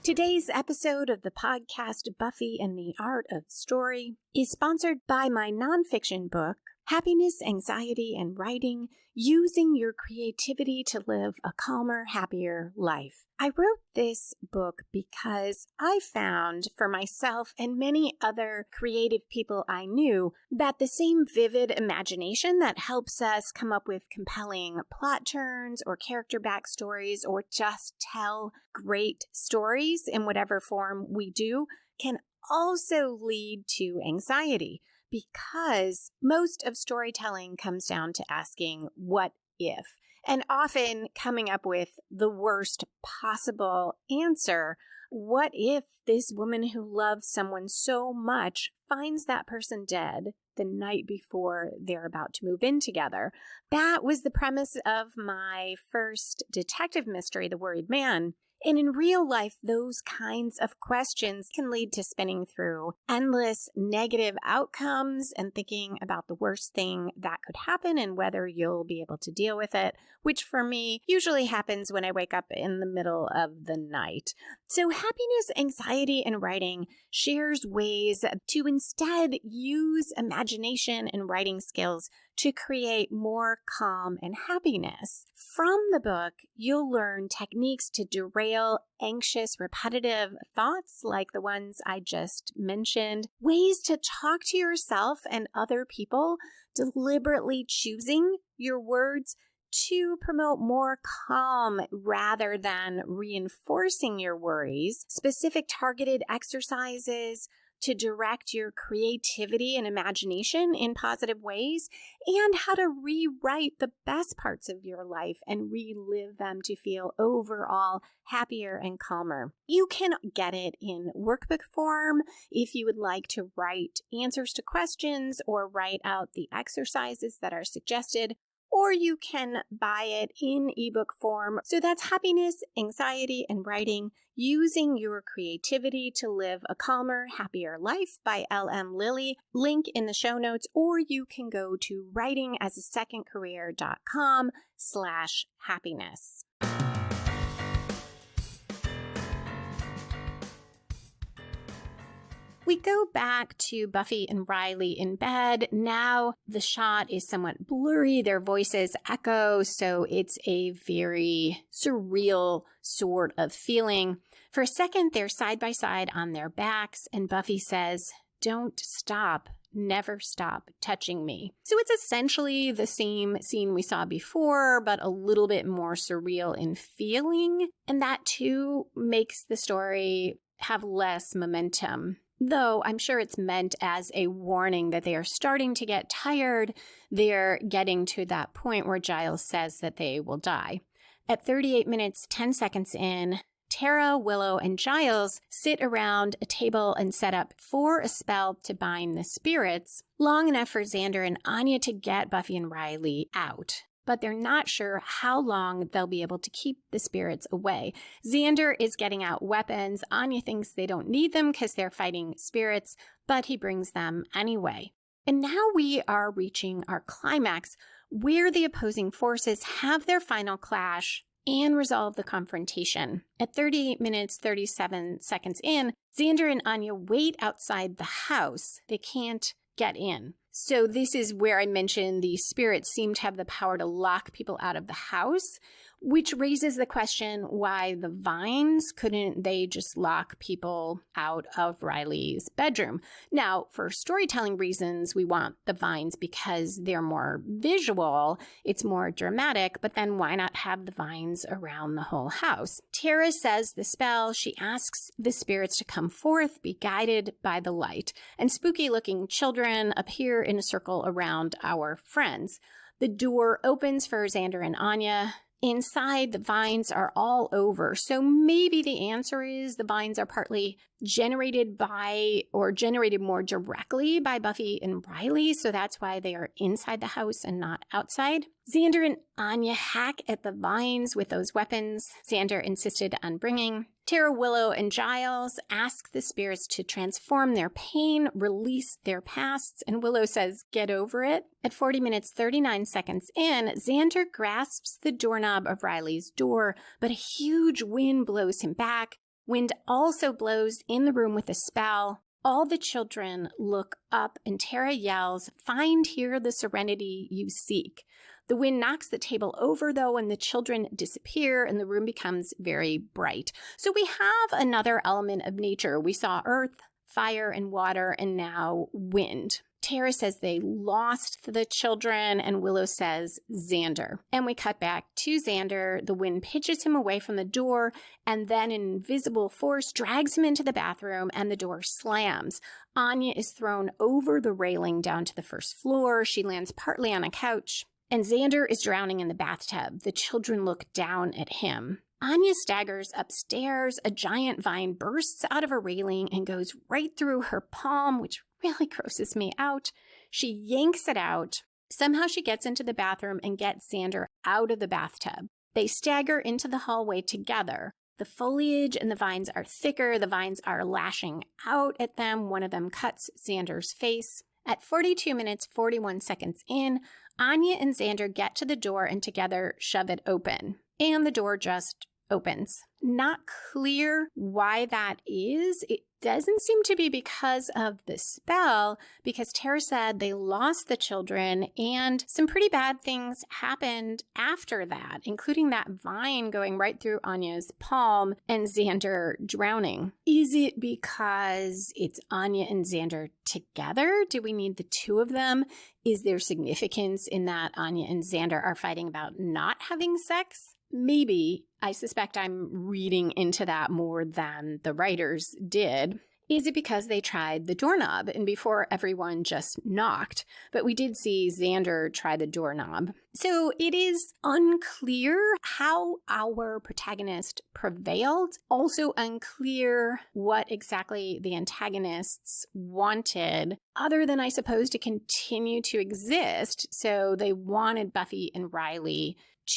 Today's episode of the podcast Buffy and the Art of Story is sponsored by my nonfiction book, Happiness, Anxiety, and Writing, Using Your Creativity to Live a Calmer, Happier Life. I wrote this book because I found for myself and many other creative people I knew that the same vivid imagination that helps us come up with compelling plot turns or character backstories or just tell great stories in whatever form we do can also lead to anxiety. Because most of storytelling comes down to asking, what if? And often coming up with the worst possible answer. What if this woman who loves someone so much finds that person dead the night before they're about to move in together? That was the premise of my first detective mystery, The Worried Man. And in real life, those kinds of questions can lead to spinning through endless negative outcomes and thinking about the worst thing that could happen and whether you'll be able to deal with it, which for me usually happens when I wake up in the middle of the night. So Happiness, Anxiety, and Writing shares ways to instead use imagination and writing skills to create more calm and happiness. From the book, you'll learn techniques to derail anxious, repetitive thoughts like the ones I just mentioned, ways to talk to yourself and other people, deliberately choosing your words to promote more calm rather than reinforcing your worries, specific targeted exercises to direct your creativity and imagination in positive ways, and how to rewrite the best parts of your life and relive them to feel overall happier and calmer. You can get it in workbook form if you would like to write answers to questions or write out the exercises that are suggested, or you can buy it in ebook form. So that's Happiness, Anxiety, and Writing, Using Your Creativity to Live a Calmer, Happier Life by L.M. Lilly. Link in the show notes, or you can go to writingasasecondcareer.com/happiness. We go back to Buffy and Riley in bed. Now the shot is somewhat blurry. Their voices echo, so it's a very surreal sort of feeling. For a second, they're side by side on their backs, and Buffy says, "Don't stop. Never stop touching me." So it's essentially the same scene we saw before, but a little bit more surreal in feeling. And that too makes the story have less momentum. Though I'm sure it's meant as a warning that they are starting to get tired. They're getting to that point where Giles says that they will die. At 38 minutes, 10 seconds in, Tara, Willow, and Giles sit around a table and set up for a spell to bind the spirits, long enough for Xander and Anya to get Buffy and Riley out. But they're not sure how long they'll be able to keep the spirits away. Xander is getting out weapons. Anya thinks they don't need them because they're fighting spirits, but he brings them anyway. And now we are reaching our climax, where the opposing forces have their final clash and resolve the confrontation. At 38 minutes, 37 seconds in, Xander and Anya wait outside the house. They can't get in. So this is where I mentioned the spirits seem to have the power to lock people out of the house, which raises the question why the vines couldn't they just lock people out of Riley's bedroom? Now, for storytelling reasons, we want the vines because they're more visual, it's more dramatic, but then why not have the vines around the whole house? Tara says the spell. She asks the spirits to come forth, be guided by the light, and spooky-looking children appear in a circle around our friends. The door opens for Xander and Anya. Inside, the vines are all over. So maybe the answer is the vines are partly generated by or generated more directly by Buffy and Riley. So that's why they are inside the house and not outside. Xander and Anya hack at the vines with those weapons Xander insisted on bringing. Tara, Willow, and Giles ask the spirits to transform their pain, release their pasts, and Willow says, "Get over it." At 40 minutes, 39 seconds in, Xander grasps the doorknob of Riley's door, but a huge wind blows him back. Wind also blows in the room with the spell. All the children look up, and Tara yells, "Find here the serenity you seek." The wind knocks the table over, though, and the children disappear, and the room becomes very bright. So we have another element of nature. We saw earth, fire, and water, and now wind. Tara says they lost the children, and Willow says Xander. And we cut back to Xander. The wind pitches him away from the door, and then an invisible force drags him into the bathroom, and the door slams. Anya is thrown over the railing down to the first floor. She lands partly on a couch. And Xander is drowning in the bathtub. The children look down at him. Anya staggers upstairs. A giant vine bursts out of a railing and goes right through her palm, which really grosses me out. She yanks it out. Somehow she gets into the bathroom and gets Xander out of the bathtub. They stagger into the hallway together. The foliage and the vines are thicker. The vines are lashing out at them. One of them cuts Xander's face. At 42 minutes, 41 seconds in, Anya and Xander get to the door and together shove it open. And the door just opens. Not clear why that is. It doesn't seem to be because of the spell, because Tara said they lost the children and some pretty bad things happened after that, including that vine going right through Anya's palm and Xander drowning. Is it because it's Anya and Xander together? Do we need the two of them? Is there significance in that Anya and Xander are fighting about not having sex? Maybe. I suspect I'm reading into that more than the writers did. Is it because they tried the doorknob and before everyone just knocked? But we did see Xander try the doorknob. So it is unclear how our protagonist prevailed. Also unclear what exactly the antagonists wanted, other than, I suppose, to continue to exist. So they wanted Buffy and Riley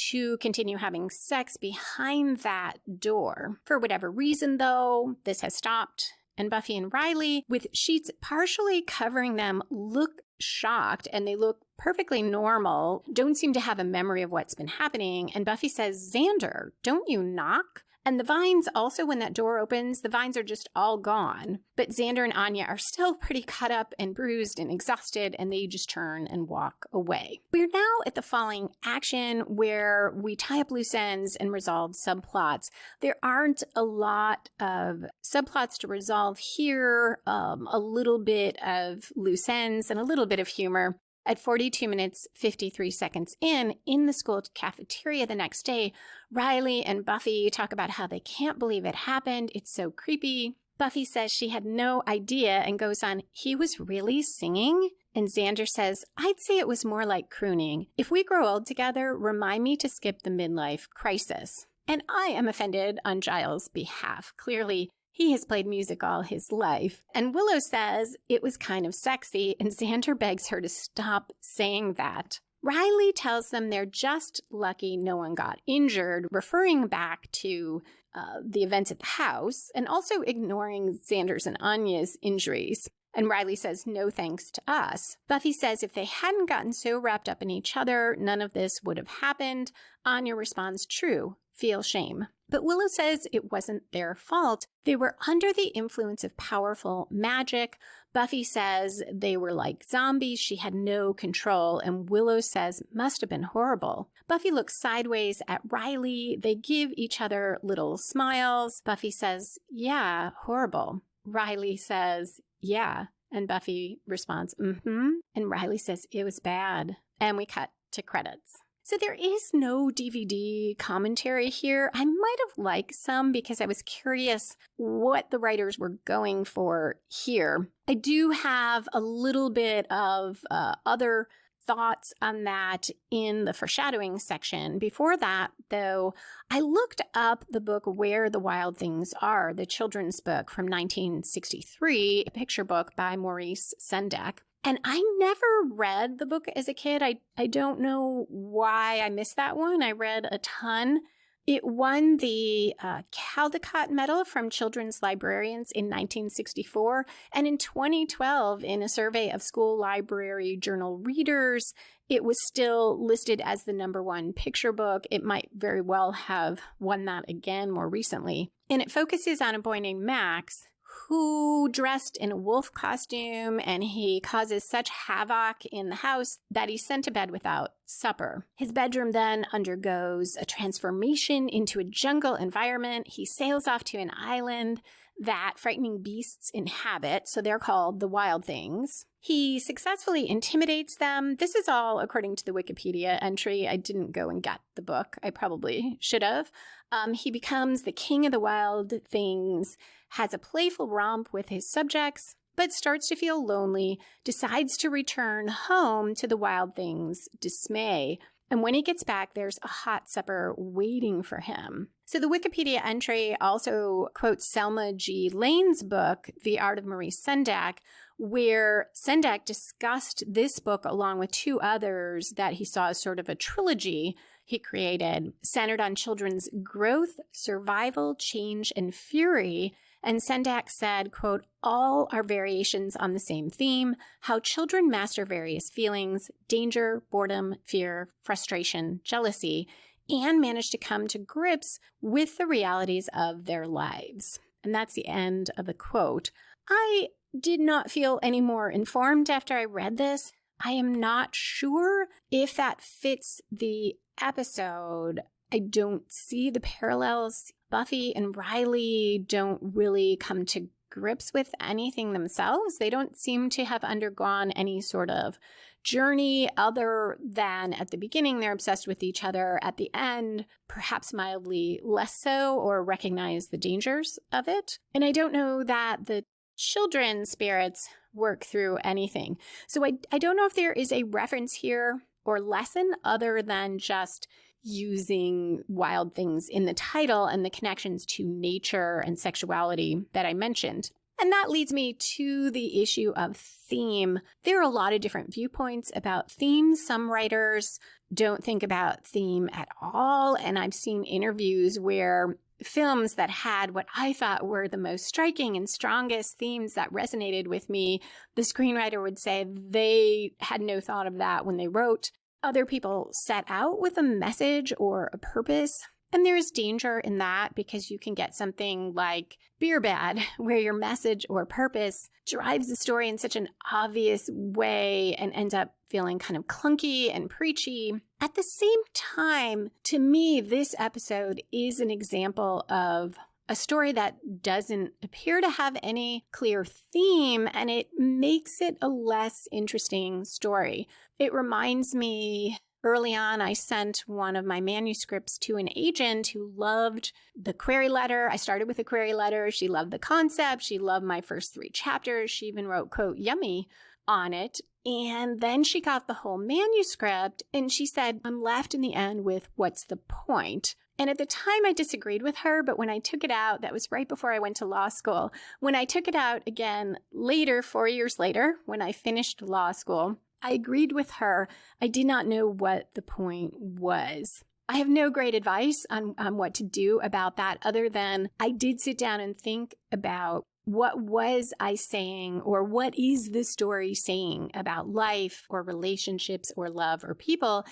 to continue having sex behind that door. For whatever reason, though, this has stopped. And Buffy and Riley, with sheets partially covering them, look shocked and they look perfectly normal, don't seem to have a memory of what's been happening. And Buffy says, "Xander, don't you knock?" And the vines also, when that door opens, the vines are just all gone. But Xander and Anya are still pretty cut up and bruised and exhausted, and they just turn and walk away. We're now at the falling action where we tie up loose ends and resolve subplots. There aren't a lot of subplots to resolve here, a little bit of loose ends and a little bit of humor. At 42 minutes, 53 seconds in the school cafeteria the next day, Riley and Buffy talk about how they can't believe it happened. It's so creepy. Buffy says she had no idea and goes on, "He was really singing?" And Xander says, "I'd say it was more like crooning. If we grow old together, remind me to skip the midlife crisis." And I am offended on Giles' behalf. Clearly, he has played music all his life. And Willow says it was kind of sexy, and Xander begs her to stop saying that. Riley tells them they're just lucky no one got injured, referring back to the events at the house, and also ignoring Xander's and Anya's injuries. And Riley says, "No thanks to us." Buffy says if they hadn't gotten so wrapped up in each other, none of this would have happened. Anya responds, "True, feel shame." But Willow says it wasn't their fault. They were under the influence of powerful magic. Buffy says they were like zombies. She had no control. And Willow says, "Must have been horrible." Buffy looks sideways at Riley. They give each other little smiles. Buffy says, "Yeah, horrible." Riley says, "Yeah." And Buffy responds, "Mm-hmm." And Riley says, "It was bad." And we cut to credits. So there is no DVD commentary here. I might have liked some because I was curious what the writers were going for here. I do have a little bit of other thoughts on that in the foreshadowing section. Before that, though, I looked up the book Where the Wild Things Are, the children's book from 1963, a picture book by Maurice Sendak. And I never read the book as a kid. I don't know why I missed that one. I read a ton. It won the Caldecott Medal from Children's Librarians in 1964. And in 2012, in a survey of school library journal readers, it was still listed as the #1 picture book. It might very well have won that again more recently. And it focuses on a boy named Max, who dressed in a wolf costume, and he causes such havoc in the house that he's sent to bed without supper. His bedroom then undergoes a transformation into a jungle environment. He sails off to an island that frightening beasts inhabit, so they're called the Wild Things. He successfully intimidates them. This is all according to the Wikipedia entry. I didn't go and get the book. I probably should have. He becomes the king of the wild things, has a playful romp with his subjects, but starts to feel lonely, decides to return home to the Wild Things' dismay. And when he gets back, there's a hot supper waiting for him. So the Wikipedia entry also quotes Selma G. Lane's book, The Art of Maurice Sendak, where Sendak discussed this book along with 2 others that he saw as sort of a trilogy he created, centered on children's growth, survival, change, and fury. And Sendak said, quote, "All are variations on the same theme, how children master various feelings, danger, boredom, fear, frustration, jealousy, and manage to come to grips with the realities of their lives." And that's the end of the quote. I did not feel any more informed after I read this. I am not sure if that fits the episode. I don't see the parallels. Buffy and Riley don't really come to grips with anything themselves. They don't seem to have undergone any sort of journey other than at the beginning they're obsessed with each other. At the end, perhaps mildly less so, or recognize the dangers of it. And I don't know that the children spirits work through anything. So I don't know if there is a reference here or lesson other than just using wild things in the title and the connections to nature and sexuality that I mentioned. And that leads me to the issue of theme. There are a lot of different viewpoints about themes. Some writers don't think about theme at all. And I've seen interviews where films that had what I thought were the most striking and strongest themes that resonated with me, the screenwriter would say they had no thought of that when they wrote. Other people set out with a message or a purpose. And there's danger in that because you can get something like Beer Bad, where your message or purpose drives the story in such an obvious way and ends up feeling kind of clunky and preachy. At the same time, to me, this episode is an example of a story that doesn't appear to have any clear theme, and it makes it a less interesting story. It reminds me, early on, I sent one of my manuscripts to an agent who loved the query letter. I started with a query letter. She loved the concept. She loved my first 3 chapters. She even wrote, quote, yummy on it. And then she got the whole manuscript and she said, I'm left in the end with what's the point? And at the time I disagreed with her, but when I took it out, that was right before I went to law school. When I took it out again later, 4 years later, when I finished law school, I agreed with her. I did not know what the point was. I have no great advice on what to do about that other than I did sit down and think about what was I saying or what is the story saying about life or relationships or love or people,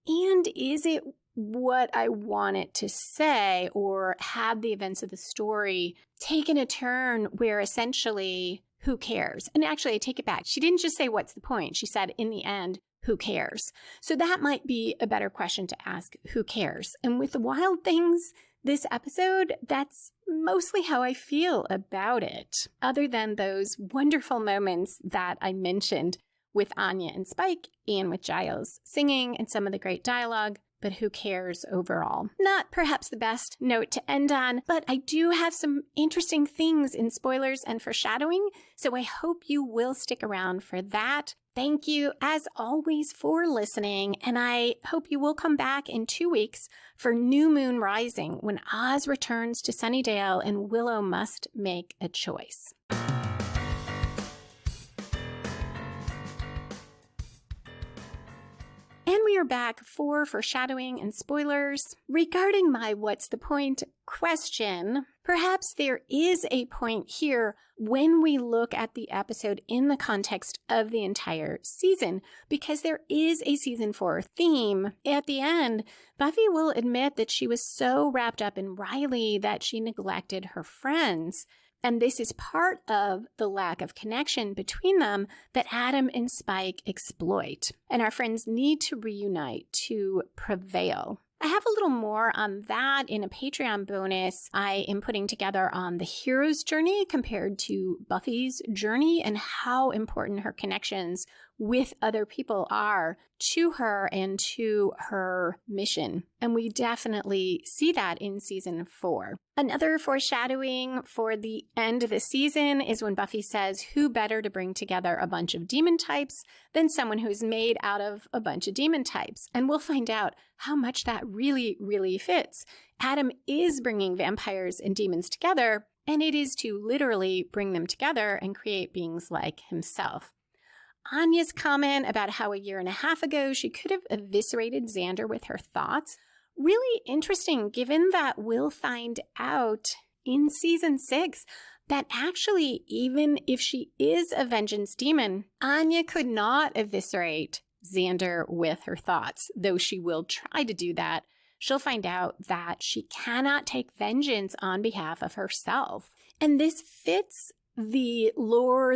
and is it what I want it to say, or have the events of the story taken a turn where essentially, who cares? And actually, I take it back. She didn't just say, what's the point? She said, in the end, who cares? So that might be a better question to ask, who cares? And with the wild things, this episode, that's mostly how I feel about it, other than those wonderful moments that I mentioned with Anya and Spike and with Giles singing and some of the great dialogue. But who cares overall? Not perhaps the best note to end on, but I do have some interesting things in spoilers and foreshadowing, so I hope you will stick around for that. Thank you, as always, for listening, and I hope you will come back in 2 weeks for New Moon Rising, when Oz returns to Sunnydale and Willow must make a choice. And we are back for foreshadowing and spoilers. Regarding my what's the point question, perhaps there is a point here when we look at the episode in the context of the entire season, because there is a season 4 theme. At the end, Buffy will admit that she was so wrapped up in Riley that she neglected her friends. And this is part of the lack of connection between them that Adam and Spike exploit. And our friends need to reunite to prevail. I have a little more on that in a Patreon bonus I am putting together on the hero's journey compared to Buffy's journey and how important her connections with other people are to her and to her mission. And we definitely see that in season 4. Another foreshadowing for the end of the season is when Buffy says, who better to bring together a bunch of demon types than someone who's made out of a bunch of demon types? And we'll find out how much that really, really fits. Adam is bringing vampires and demons together, and it is to literally bring them together and create beings like himself. Anya's comment about how a year and a half ago she could have eviscerated Xander with her thoughts. Really interesting, given that we'll find out in season 6 that actually, even if she is a vengeance demon, Anya could not eviscerate Xander with her thoughts, though she will try to do that. She'll find out that she cannot take vengeance on behalf of herself. And this fits the lore,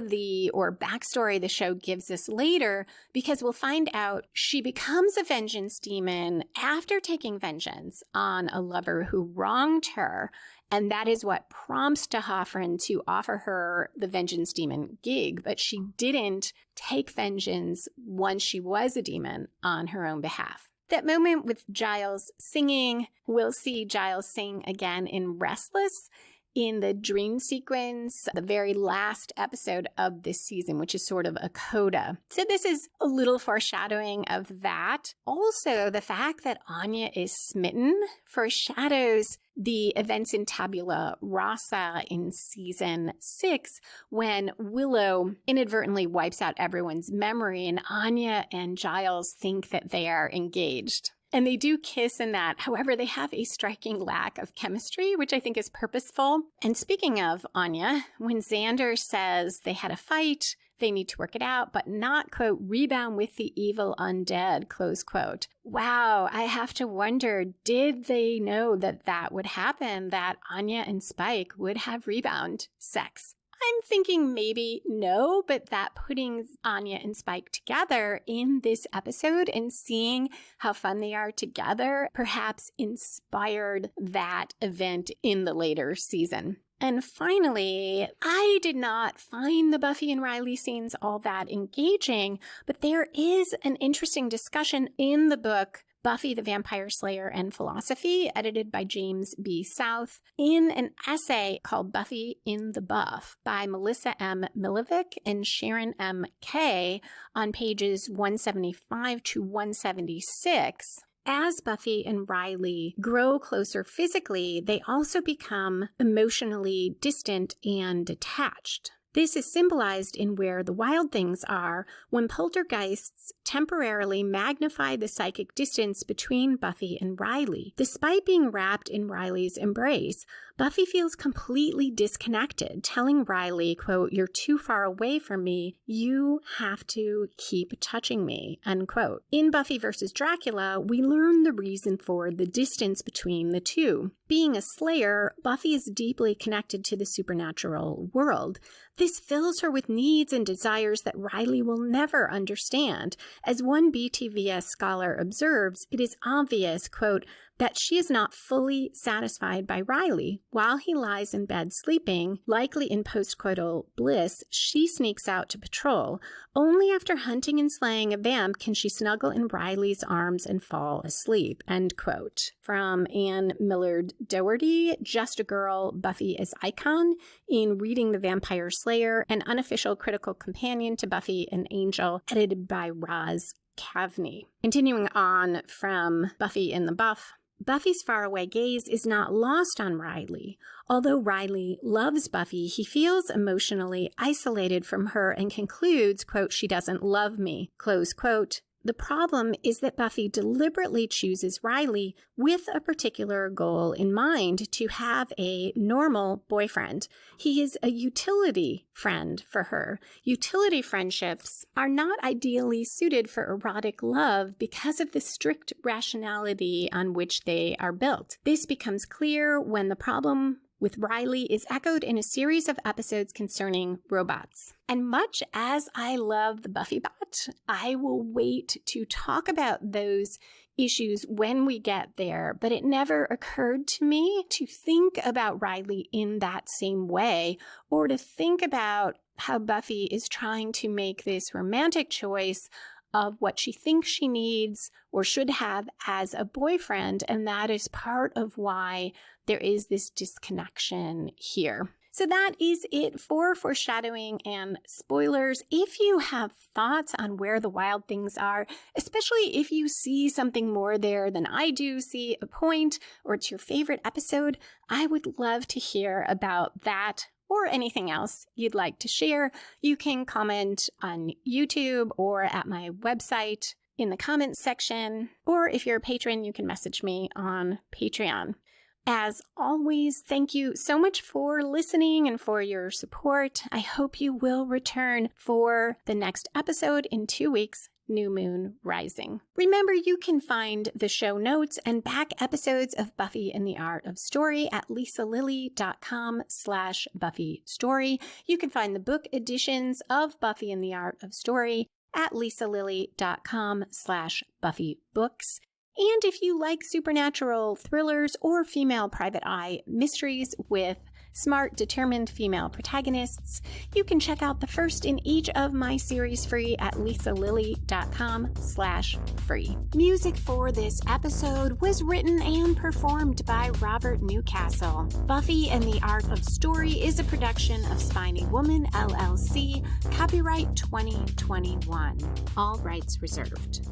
or backstory the show gives us later, because we'll find out she becomes a vengeance demon after taking vengeance on a lover who wronged her. And that is what prompts Hoffren to offer her the vengeance demon gig. But she didn't take vengeance once she was a demon on her own behalf. That moment with Giles singing, we'll see Giles sing again in Restless. in the dream sequence, the very last episode of this season, which is sort of a coda. So this is a little foreshadowing of that. Also, the fact that Anya is smitten foreshadows the events in Tabula Rasa in season 6, when Willow inadvertently wipes out everyone's memory and Anya and Giles think that they are engaged. And they do kiss in that. However, they have a striking lack of chemistry, which I think is purposeful. And speaking of Anya, when Xander says they had a fight, they need to work it out, but not, quote, rebound with the evil undead, close quote. Wow, I have to wonder, did they know that that would happen, that Anya and Spike would have rebound sex? I'm thinking maybe no, but that putting Anya and Spike together in this episode and seeing how fun they are together perhaps inspired that event in the later season. And finally, I did not find the Buffy and Riley scenes all that engaging, but there is an interesting discussion in the book Buffy the Vampire Slayer and Philosophy, edited by James B. South, in an essay called Buffy in the Buff by Melissa M. Milovic and Sharon M. Kay on pages 175 to 176. As Buffy and Riley grow closer physically, they also become emotionally distant and detached. This is symbolized in Where the Wild Things Are, when poltergeists temporarily magnify the psychic distance between Buffy and Riley. Despite being wrapped in Riley's embrace, Buffy feels completely disconnected, telling Riley, quote, "You're too far away from me. You have to keep touching me," unquote. In Buffy vs. Dracula, we learn the reason for the distance between the two. Being a Slayer, Buffy is deeply connected to the supernatural world. This fills her with needs and desires that Riley will never understand. As one BTVS scholar observes, it is obvious, quote, that she is not fully satisfied by Riley. While he lies in bed sleeping, likely in postcoital bliss, she sneaks out to patrol. Only after hunting and slaying a vamp can she snuggle in Riley's arms and fall asleep, end quote. From Anne Millard Doherty, Just a Girl, Buffy as Icon, in Reading the Vampire Slayer, an unofficial critical companion to Buffy and Angel, edited by Roz Kavney. Continuing on from Buffy in the Buff, Buffy's faraway gaze is not lost on Riley. Although Riley loves Buffy, he feels emotionally isolated from her and concludes, quote, "She doesn't love me," close quote. The problem is that Buffy deliberately chooses Riley with a particular goal in mind, to have a normal boyfriend. He is a utility friend for her. Utility friendships are not ideally suited for erotic love because of the strict rationality on which they are built. This becomes clear when the problem with Riley is echoed in a series of episodes concerning robots. And much as I love the Buffy bot, I will wait to talk about those issues when we get there, but it never occurred to me to think about Riley in that same way, or to think about how Buffy is trying to make this romantic choice of what she thinks she needs or should have as a boyfriend, and that is part of why there is this disconnection here. So that is it for foreshadowing and spoilers. If you have thoughts on Where the Wild Things Are, especially if you see something more there than I do, see a point, or it's your favorite episode, I would love to hear about that or anything else you'd like to share. You can comment on YouTube or at my website in the comments section, or if you're a patron, you can message me on Patreon. As always, thank you so much for listening and for your support. I hope you will return for the next episode in 2 weeks, New Moon Rising. Remember, you can find the show notes and back episodes of Buffy and the Art of Story at lisalilly.com/Buffy Story. You can find the book editions of Buffy and the Art of Story at lisalilly.com/Buffy Books. And if you like supernatural thrillers or female private eye mysteries with smart, determined female protagonists. You can check out the first in each of my series free at lisalily.com/free. Music for this episode was written and performed by Robert Newcastle. Buffy and the Art of Story is a production of Spiny Woman, LLC, copyright 2021. All rights reserved.